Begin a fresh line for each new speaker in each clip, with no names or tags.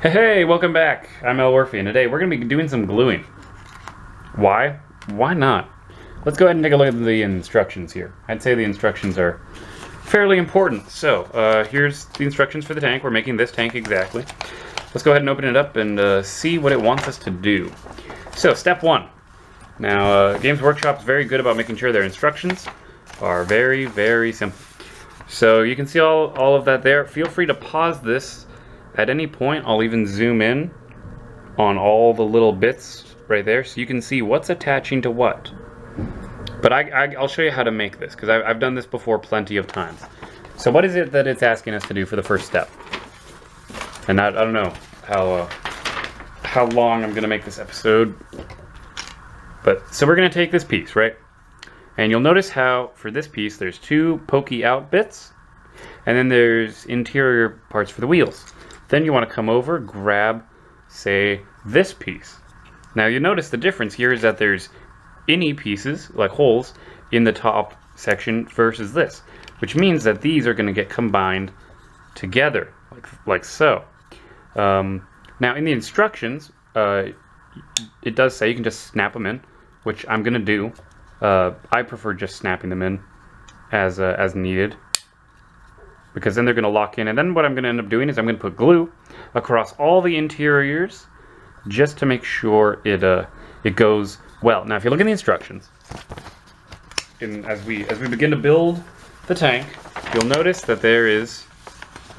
Hey, welcome back. I'm Elwirfy, and today we're going to be doing some gluing. Why? Why not? Let's go ahead and take a look at the instructions here. I'd say the instructions are fairly important. So, here's the instructions for the tank. We're making this tank exactly. Let's go ahead and open it up and see what it wants us to do. So, step one. Now, Games Workshop is very good about making sure their instructions are very, very simple. So, you can see all of that there. Feel free to pause this at any point. I'll even zoom in on all the little bits right there so you can see what's attaching to what. But I'll show you how to make this because I've done this before plenty of times. So what is it that it's asking us to do for the first step? And I don't know how long I'm going to make this episode. But so we're going to take this piece, right? And you'll notice how for this piece there's two pokey out bits and then there's interior parts for the wheels. Then you want to come over, grab, say, this piece. Now you notice the difference here is that there's any pieces, like holes, in the top section versus this, which means that these are going to get combined together, like so. Now in the instructions, it does say you can just snap them in, which I'm going to do. I prefer just snapping them in as needed, because then they're going to lock in. And then what I'm going to end up doing is I'm going to put glue across all the interiors just to make sure it goes well. Now if you look in the instructions, as we begin to build the tank, you'll notice that there is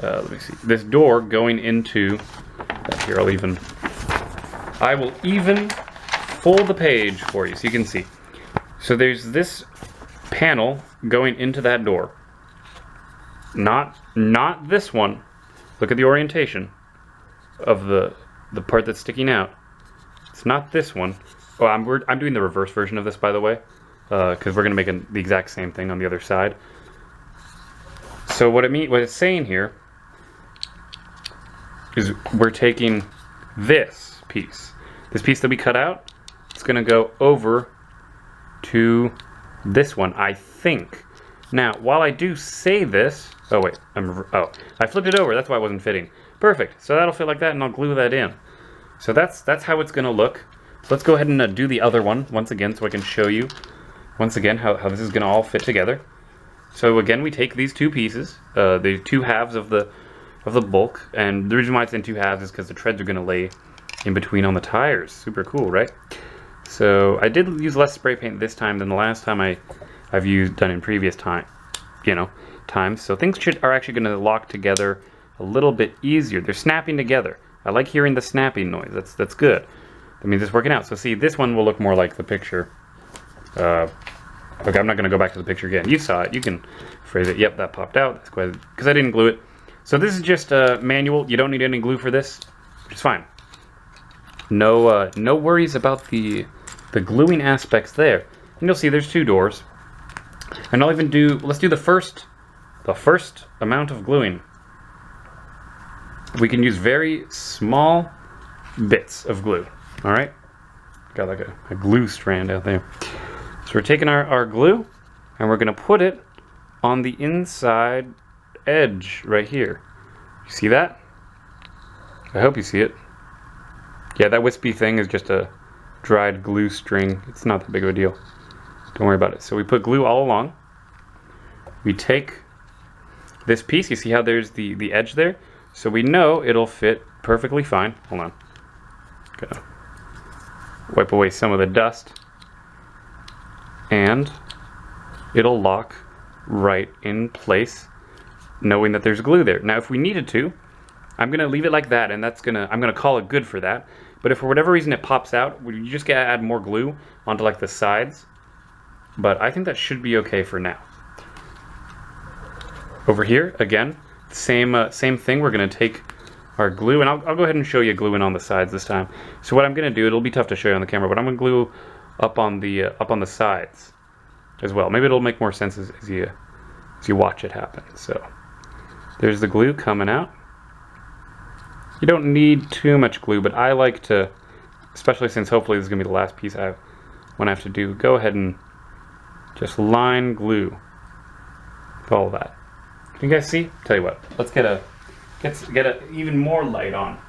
let me see, this door going into here. I will even fold the page for you so you can see. So there's this panel going into that door. Not this one. Look at the orientation of the part that's sticking out. It's not this one. Oh, I'm doing the reverse version of this, by the way, because we're gonna make the exact same thing on the other side. So what it's saying here is we're taking this piece that we cut out. It's gonna go over to this one, I think. Now, while I do say this, oh wait, I flipped it over. That's why it wasn't fitting. Perfect. So that'll fit like that, and I'll glue that in. So that's how it's gonna look. So let's go ahead and do the other one once again, so I can show you once again how this is gonna all fit together. So again, we take these two pieces, the two halves of the bulk, and the reason why it's in two halves is because the treads are gonna lay in between on the tires. Super cool, right? So I did use less spray paint this time than the last time I've done in previous times. So things are actually going to lock together a little bit easier. They're snapping together. I like hearing the snapping noise. That's good. That means it's working out. So see, this one will look more like the picture. Okay, I'm not going to go back to the picture again. You saw it. You can phrase it. Yep, that popped out. That's quite because I didn't glue it. So this is just a manual. You don't need any glue for this, which is fine. No worries about the gluing aspects there. And you'll see there's two doors. And I'll even let's do the first amount of gluing. We can use very small bits of glue. All right, got like a glue strand out there. So we're taking our glue and we're gonna put it on the inside edge right here. You see that? I hope you see it. Yeah, that wispy thing is just a dried glue string. It's not that big of a deal. Don't worry about it. So we put glue all along. We take this piece. You see how there's the edge there? So we know it'll fit perfectly fine. Hold on. Gotta wipe away some of the dust. And it'll lock right in place, knowing that there's glue there. Now if we needed to, I'm gonna leave it like that, and I'm gonna call it good for that. But if for whatever reason it pops out, you just gotta add more glue onto like the sides. But I think that should be okay for now. Over here, again, same thing. We're gonna take our glue, and I'll go ahead and show you gluing on the sides this time. So what I'm gonna do, it'll be tough to show you on the camera, but I'm gonna glue up on the sides as well. Maybe it'll make more sense as you watch it happen. So there's the glue coming out. You don't need too much glue, but I like to, especially since hopefully this is gonna be the last piece I have to do, go ahead and just line glue all that. Can you guys see? Tell you what, let's get a even more light on.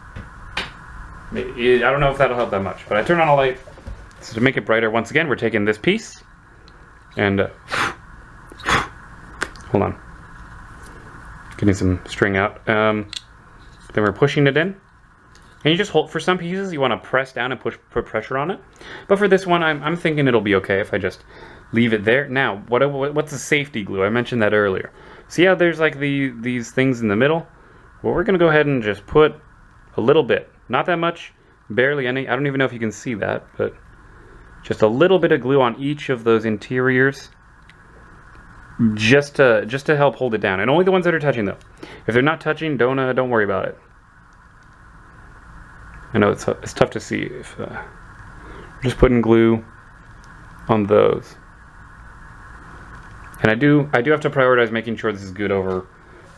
I don't know if that'll help that much, but I turn on a light. So to make it brighter, once again, we're taking this piece and hold on, getting some string out. Then we're pushing it in, and you just hold. For some pieces, you want to press down and put pressure on it. But for this one, I'm thinking it'll be okay if I just leave it there. Now, what's a safety glue? I mentioned that earlier. See how there's like these things in the middle? Well, we're gonna go ahead and just put a little bit, not that much, barely any. I don't even know if you can see that, but just a little bit of glue on each of those interiors, just to help hold it down, and only the ones that are touching though. If they're not touching, don't worry about it. I know it's tough to see if just putting glue on those, and I do have to prioritize making sure this is good over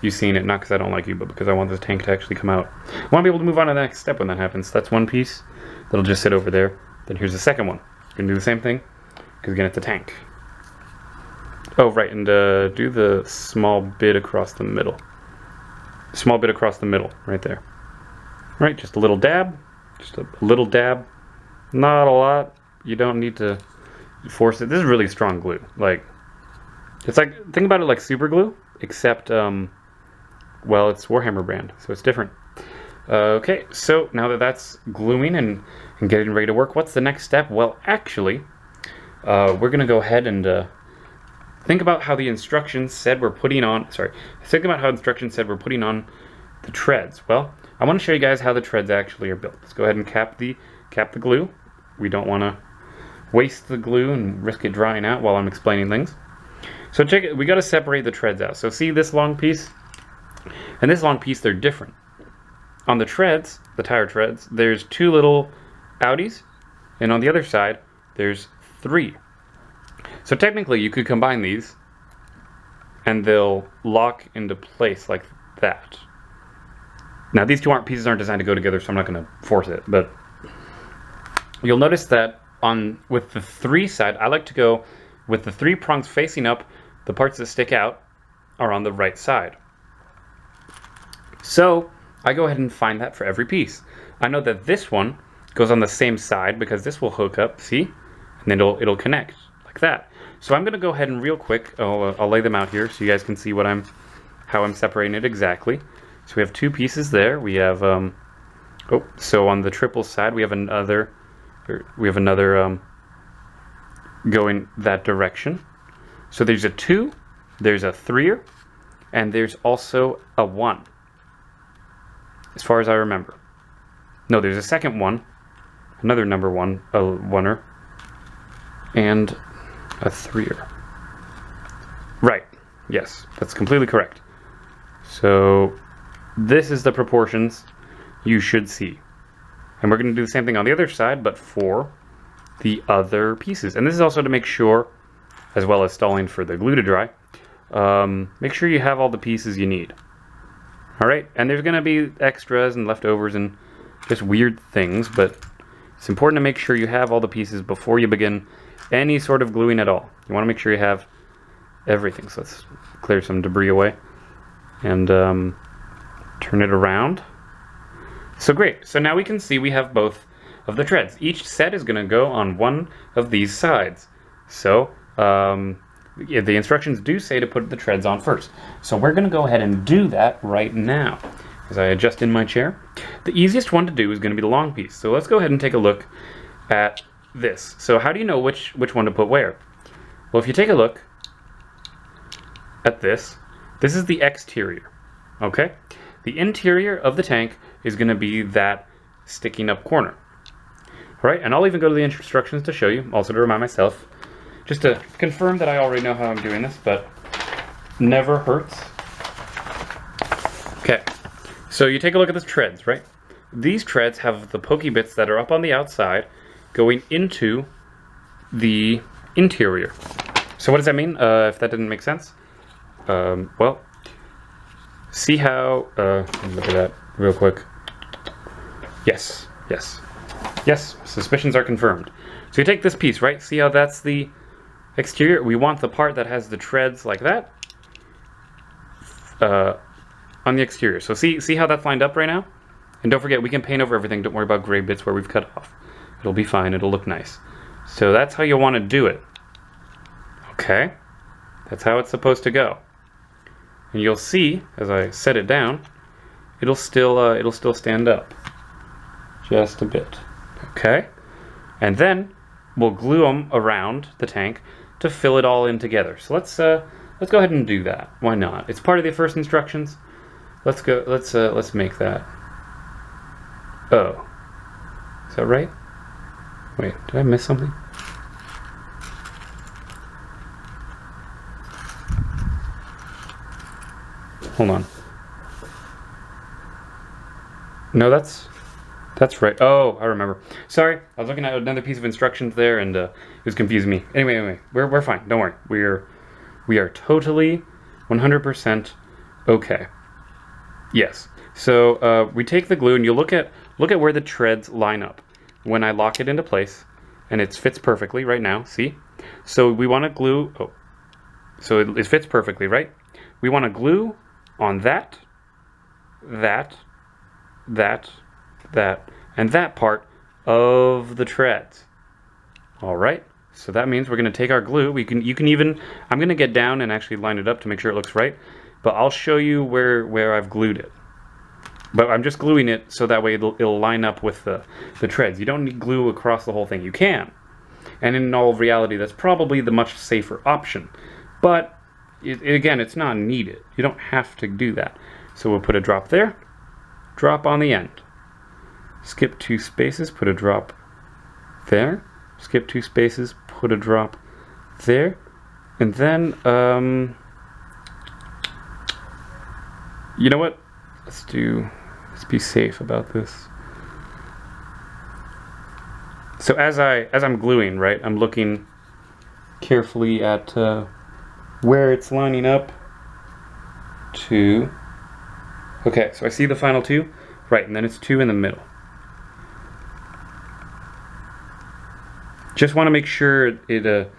you seeing it, not because I don't like you, but because I want this tank to actually come out. I want to be able to move on to the next step when that happens. That's one piece that'll just sit over there. Then here's the second one. Gonna do the same thing, because again, it's a tank. Oh, right, and do the small bit across the middle. Small bit across the middle, right there. All right, just a little dab. Just a little dab. Not a lot. You don't need to force it. This is really strong glue. Like, it's like, think about it like super glue, except, well, it's Warhammer brand, so it's different. Okay, so now that that's gluing and getting ready to work, what's the next step? Well, actually, we're gonna go ahead and think about how the instructions said we're putting on, think about how instructions said we're putting on the treads. Well, I want to show you guys how the treads actually are built. Let's go ahead and cap the glue. We don't want to waste the glue and risk it drying out while I'm explaining things. So check it, we got to separate the treads out. So see this long piece and this long piece, they're different. On the treads, the tire treads, there's 2 little outies, and on the other side, there's 3. So technically, you could combine these, and they'll lock into place like that. Now, these 2 pieces aren't designed to go together, so I'm not going to force it, but you'll notice that with the 3 side, I like to go with the 3 prongs facing up. The parts that stick out are on the right side. So I go ahead and find that for every piece. I know that this one goes on the same side because this will hook up, see? And then it'll connect like that. So I'm gonna go ahead and real quick, I'll lay them out here so you guys can see how I'm separating it exactly. So we have 2 pieces there. We have, so on the triple side we have another going that direction. So there's a 2, there's a 3, and there's also a 1. As far as I remember. No, there's a second one, another number 1, a 1er, and a 3er. Right, yes, that's completely correct. So this is the proportions you should see. And we're going to do the same thing on the other side, but for the other pieces. And this is also to make sure, as well as stalling for the glue to dry, make sure you have all the pieces you need. Alright, and there's going to be extras and leftovers and just weird things, but it's important to make sure you have all the pieces before you begin any sort of gluing at all. You want to make sure you have everything. So let's clear some debris away and turn it around. So great, so now we can see we have both of the treads. Each set is going to go on one of these sides. So yeah, the instructions do say to put the treads on first. So we're going to go ahead and do that right now. As I adjust in my chair. The easiest one to do is going to be the long piece. So let's go ahead and take a look at this. So how do you know which one to put where? Well, if you take a look at this is the exterior. Okay? The interior of the tank is going to be that sticking up corner. Alright, and I'll even go to the instructions to show you, also to remind myself, just to confirm that I already know how I'm doing this, but never hurts. Okay, so you take a look at the treads, right? These treads have the pokey bits that are up on the outside going into the interior. So what does that mean, if that didn't make sense? Well, see how, look at that real quick. Yes, yes, yes, suspicions are confirmed. So you take this piece, right? See how that's the exterior? We want the part that has the treads like that on the exterior. So see how that's lined up right now? And don't forget, we can paint over everything. Don't worry about gray bits where we've cut off. It'll be fine. It'll look nice. So that's how you want to do it. Okay? That's how it's supposed to go. And you'll see, as I set it down, it'll still stand up. Just a bit. Okay? And then we'll glue them around the tank to fill it all in together. So let's go ahead and do that. Why not? It's part of the first instructions. Let's make that. Oh. Is that right? Wait, did I miss something? Hold on. No, that's right. Oh, I remember. Sorry, I was looking at another piece of instructions there, and it was confusing me. Anyway, we're fine. Don't worry. We are totally 100% okay. Yes. So we take the glue, and you look at where the treads line up. When I lock it into place, and it fits perfectly right now. See? So we want to glue. Oh, so it fits perfectly, right? We want to glue on that, and that part of the treads. All right. So that means we're going to take our glue. You can even, I'm going to get down and actually line it up to make sure it looks right. But I'll show you where I've glued it. But I'm just gluing it so that way it'll line up with the treads. You don't need glue across the whole thing. You can. And in all reality, that's probably the much safer option. But again, it's not needed. You don't have to do that. So we'll put a drop there, drop on the end. Skip 2 spaces, put a drop there. Skip 2 spaces, put a drop there. And then, you know what? Let's be safe about this. So as I'm gluing, right, I'm looking carefully at where it's lining up to. Okay, so I see the final 2, right, and then it's 2 in the middle. Just want to make sure it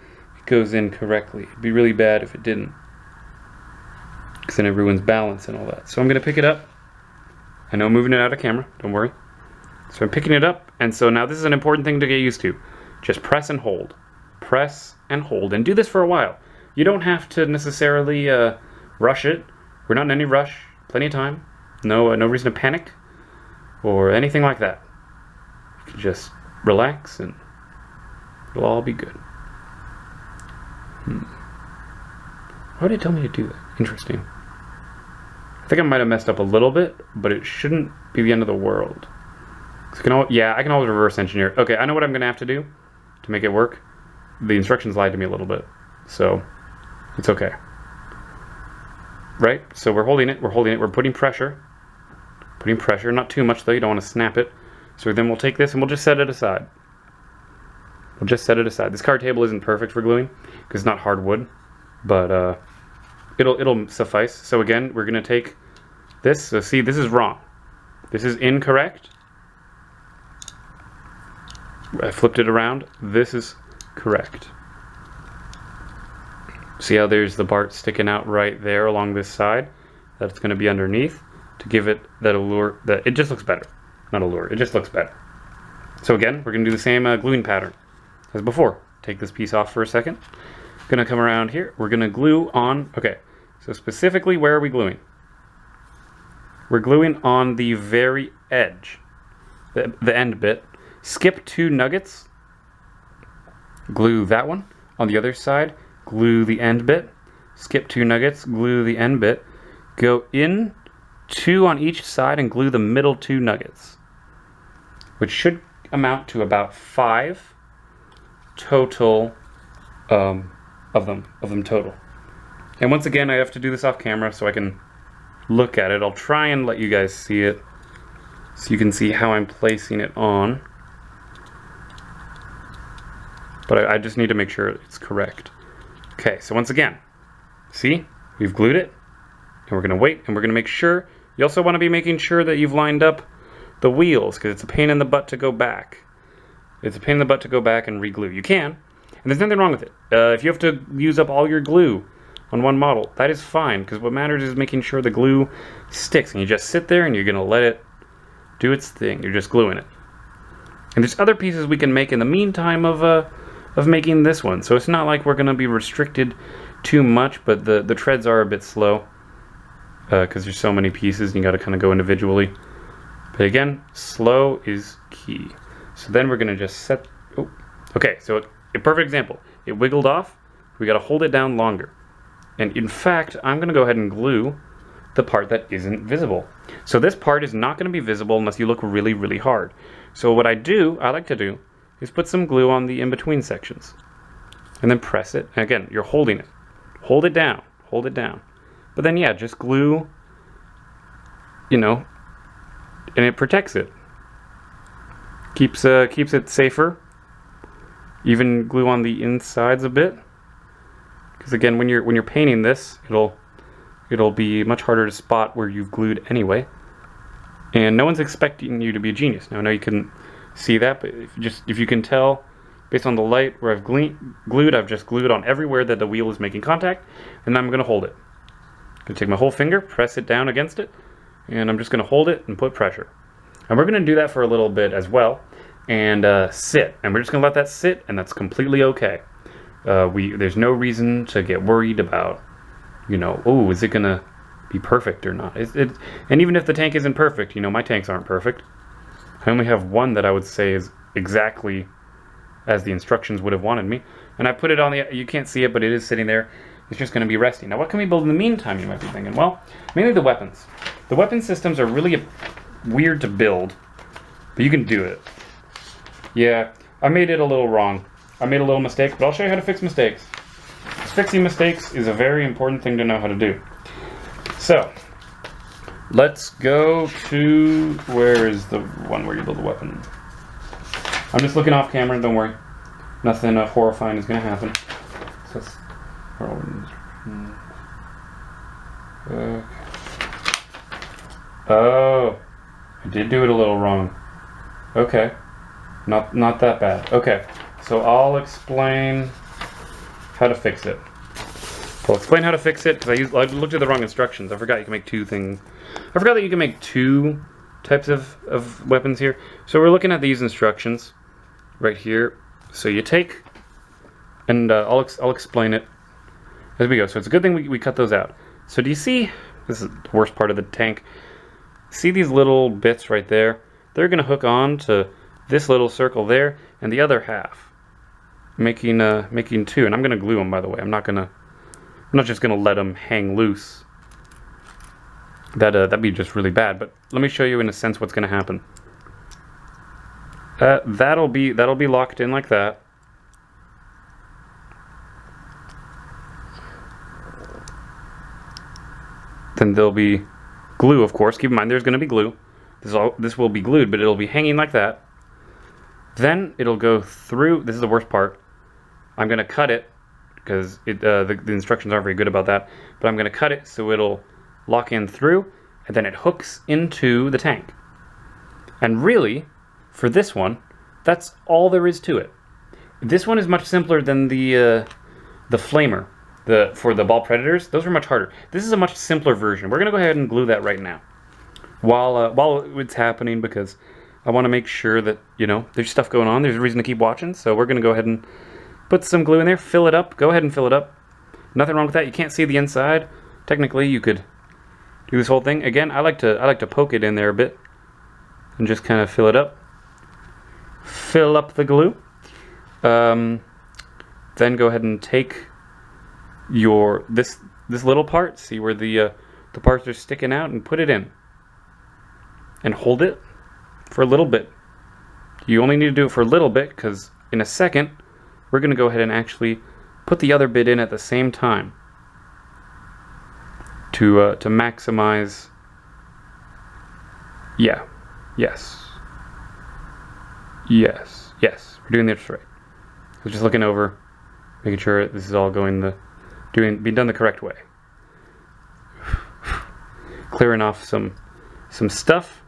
goes in correctly. It'd be really bad if it didn't, because then everyone's balance and all that. So I'm going to pick it up. I know I'm moving it out of camera, don't worry. So I'm picking it up, and so now this is an important thing to get used to. Just press and hold. Press and hold, and do this for a while. You don't have to necessarily rush it. We're not in any rush. Plenty of time. No reason to panic or anything like that. You can just relax and it'll all be good. Why did it tell me to do that? Interesting. I think I might have messed up a little bit, but it shouldn't be the end of the world. I can always reverse engineer. Okay, I know what I'm going to have to do to make it work. The instructions lied to me a little bit, so it's okay. Right? So we're holding it, we're putting pressure. Putting pressure, not too much though, you don't want to snap it. So then we'll take this and we'll just set it aside. We'll just set it aside. This card table isn't perfect for gluing, because it's not hardwood, but it'll suffice. So again, we're going to take this. So see, this is wrong. This is incorrect. I flipped it around. This is correct. See how there's the Bart sticking out right there along this side? That's going to be underneath to give it that allure. It just looks better. Not allure. It just looks better. So again, we're going to do the same gluing pattern as before. Take this piece off for a second. Going to come around here. We're going to glue on. Okay. So specifically, where are we gluing? We're gluing on the very edge, the end bit. Skip 2 nuggets. Glue that one. On the other side, glue the end bit. Skip 2 nuggets. Glue the end bit. Go in 2 on each side and glue the middle 2 nuggets, which should amount to about 5 total of them total. And once again, I have to do this off camera so I can look at it. I'll try and let you guys see it so you can see how I'm placing it on. But I just need to make sure it's correct. Okay, so once again, see? We've glued it, and we're going to wait, and we're going to make sure. You also want to be making sure that you've lined up the wheels, because it's a pain in the butt to go back. It's a pain in the butt to go back and re-glue. You can, and there's nothing wrong with it. If you have to use up all your glue on one model, that is fine, because what matters is making sure the glue sticks, and you just sit there and you're going to let do its thing. You're just gluing it. And there's other pieces we can make in the meantime of making this one. So it's not like we're going to be restricted too much, but the treads are a bit slow because there's so many pieces and you got to kind of go individually. But again, slow is key. So then we're going to just set... Oh, okay, so a perfect example. It wiggled off. We got to hold it down longer. And in fact, I'm going to go ahead and glue the part that isn't visible. So this part is not going to be visible unless you look really, really hard. So what I like to do, is put some glue on the in-between sections. And then press it. And again, you're holding it. Hold it down. Hold it down. But then, yeah, just glue, you know, and it protects it. Keeps it safer. Even glue on the insides a bit. Because again, when you're painting this, it'll be much harder to spot where you've glued anyway. And no one's expecting you to be a genius. Now I know you couldn't see that, but if you can tell based on the light where I've glued, I've just glued on everywhere that the wheel is making contact, and I'm going to hold it. I'm going to take my whole finger, press it down against it, and I'm just going to hold it and put pressure. And we're going to do that for a little bit as well, and sit. And we're just going to let that sit, and that's completely okay. There's no reason to get worried about, you know, oh, is it going to be perfect or not? And even if the tank isn't perfect, you know, my tanks aren't perfect. I only have one that I would say is exactly as the instructions would have wanted me. And I put it on the, you can't see it, but it is sitting there. It's just going to be resting. Now, what can we build in the meantime, you might be thinking? Well, mainly the weapons. The weapon systems are really weird to build, but you can do it. Yeah, I made it a little wrong. I made a little mistake, but I'll show you how to fix mistakes. Fixing mistakes is a very important thing to know how to do. So, let's go to, where is the one where you build a weapon? I'm just looking off camera, don't worry. Nothing horrifying is going to happen. So let's, oh, I did do it a little wrong. Okay, not that bad. Okay, so I'll explain how to fix it. I'll explain how to fix it because I looked at the wrong instructions. I forgot you can make two things. I forgot that you can make two types of weapons here. So we're looking at these instructions right here. So you take, and I'll explain it as we go. So it's a good thing we cut those out. So do you see, this is the worst part of the tank. See these little bits right there? They're going to hook on to this little circle there and the other half, making two. And I'm going to glue them, by the way. I'm not just going to let them hang loose. That'd be just really bad. But let me show you in a sense what's going to happen. That'll be locked in like that. Then there'll be glue, of course. Keep in mind, there's going to be glue. This will be glued, but it'll be hanging like that. Then it'll go through. This is the worst part. I'm going to cut it because the instructions aren't very good about that. But I'm going to cut it so it'll lock in through, and then it hooks into the tank. And really, for this one, that's all there is to it. This one is much simpler than the flamer. For the ball predators, those were much harder. This is a much simpler version. We're gonna go ahead and glue that right now, while it's happening, because I want to make sure that, you know, there's stuff going on. There's a reason to keep watching. So we're gonna go ahead and put some glue in there, fill it up. Go ahead and fill it up. Nothing wrong with that. You can't see the inside. Technically, you could do this whole thing again. I like to poke it in there a bit and just kind of fill it up. Fill up the glue. Then go ahead and take this little part, see where the parts are sticking out, and put it in and hold it for a little bit. You only need to do it for a little bit because in a second we're going to go ahead and actually put the other bit in at the same time to maximize. Yes, we're doing this right. I was just looking over, making sure this is all going being done the correct way. Clearing off some stuff.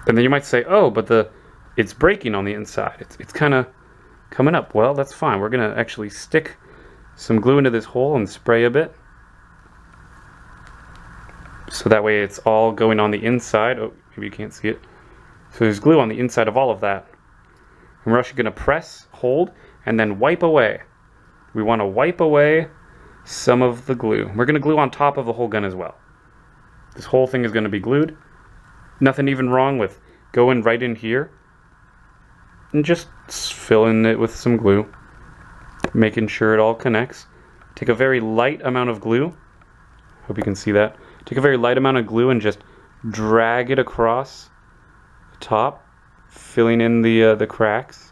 And then you might say, oh, but it's breaking on the inside. It's kind of coming up. Well, that's fine. We're going to actually stick some glue into this hole and spray a bit. So that way it's all going on the inside. Oh, maybe you can't see it. So there's glue on the inside of all of that. And we're actually going to press, hold, and then wipe away. We want to wipe away some of the glue. We're going to glue on top of the whole gun as well. This whole thing is going to be glued. Nothing even wrong with going right in here and just filling it with some glue, making sure it all connects. Take a very light amount of glue. Hope you can see that. Take a very light amount of glue and just drag it across the top, filling in the cracks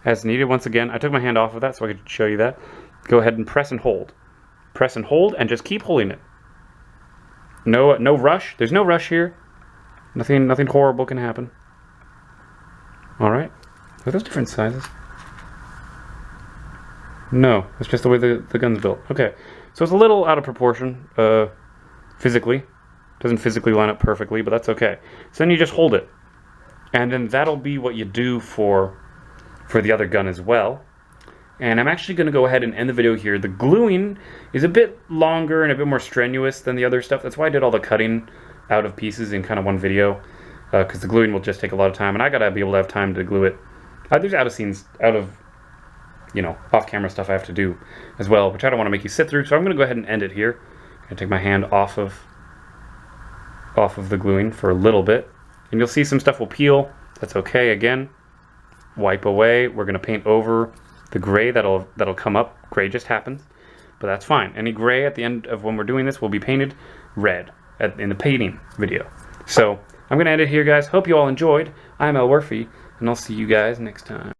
as needed. Once again, I took my hand off of that so I could show you that. Go ahead and press and hold. Press and hold and just keep holding it. No rush. There's no rush here. Nothing horrible can happen. Alright. Are those different sizes? No, it's just the way the gun's built. Okay. So it's a little out of proportion, physically. Doesn't physically line up perfectly, but that's okay. So then you just hold it. And then that'll be what you do for the other gun as well. And I'm actually going to go ahead and end the video here. The gluing is a bit longer and a bit more strenuous than the other stuff. That's why I did all the cutting out of pieces in kind of one video. Because the gluing will just take a lot of time. And I got to be able to have time to glue it. There's off-camera stuff I have to do as well, which I don't want to make you sit through. So I'm going to go ahead and end it here. I'm going to take my hand off of the gluing for a little bit. And you'll see some stuff will peel. That's okay. Again, wipe away. We're going to paint over the gray that'll come up. Gray just happens, but that's fine. Any gray at the end of when we're doing this will be painted red in the painting video. So I'm going to end it here, guys. Hope you all enjoyed. I'm Elwirfy, and I'll see you guys next time.